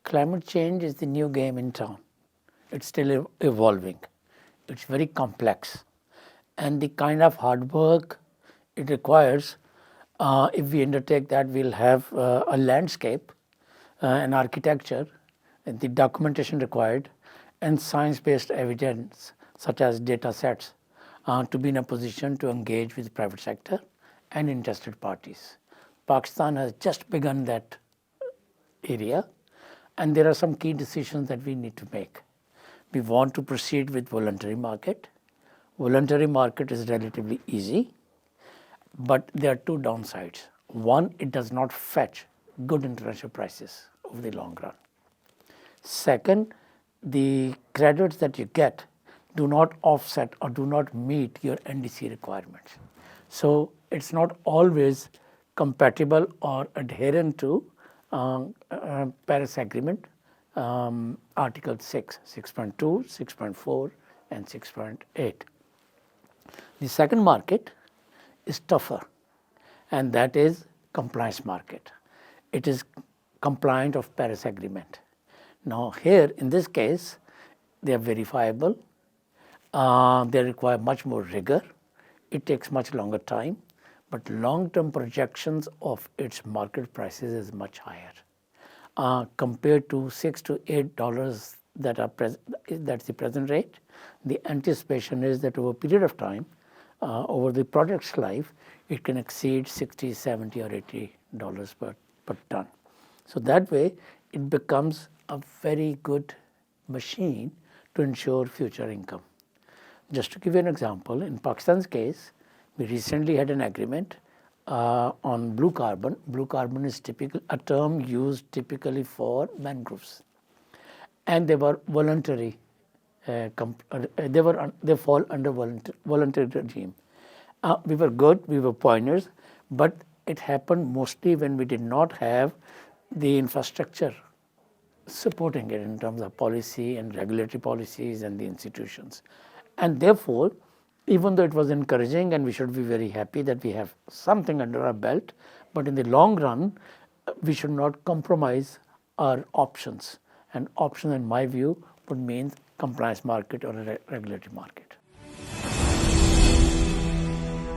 climate change is the new game in town. It's still evolving. It's very complex. And the kind of hard work it requires, if we undertake that, we'll have a landscape, an architecture, and the documentation required, and science-based evidence such as data sets to be in a position to engage with the private sector and interested parties. Pakistan has just begun that area, and there are some key decisions that we need to make. We want to proceed with voluntary market. Voluntary market is relatively easy, but there are two downsides. One, it does not fetch good international prices over the long run. Second, the credits that you get do not offset or do not meet your NDC requirements. So it's not always compatible or adherent to Paris Agreement, Article 6, 6.2, 6.4 and 6.8. The second market is tougher, and that is compliance market. It is compliant of Paris Agreement. Now here in this case, they are verifiable, they require much more rigor, it takes much longer time, but long-term projections of its market prices is much higher. Compared to $6 to $8 that's the present rate, the anticipation is that over a period of time, over the project's life, it can exceed $60, $70 or $80 per ton. So that way, it becomes a very good machine to ensure future income. Just to give you an example, in Pakistan's case, we recently had an agreement on blue carbon. Blue carbon is a term used typically for mangroves, and they were voluntary. They fall under voluntary regime. We were good, we were pioneers, but it happened mostly when we did not have the infrastructure supporting it in terms of policy and regulatory policies and the institutions. And therefore, even though it was encouraging and we should be very happy that we have something under our belt, but in the long run, we should not compromise our options. And option, in my view, would mean compliance market or a regulatory market.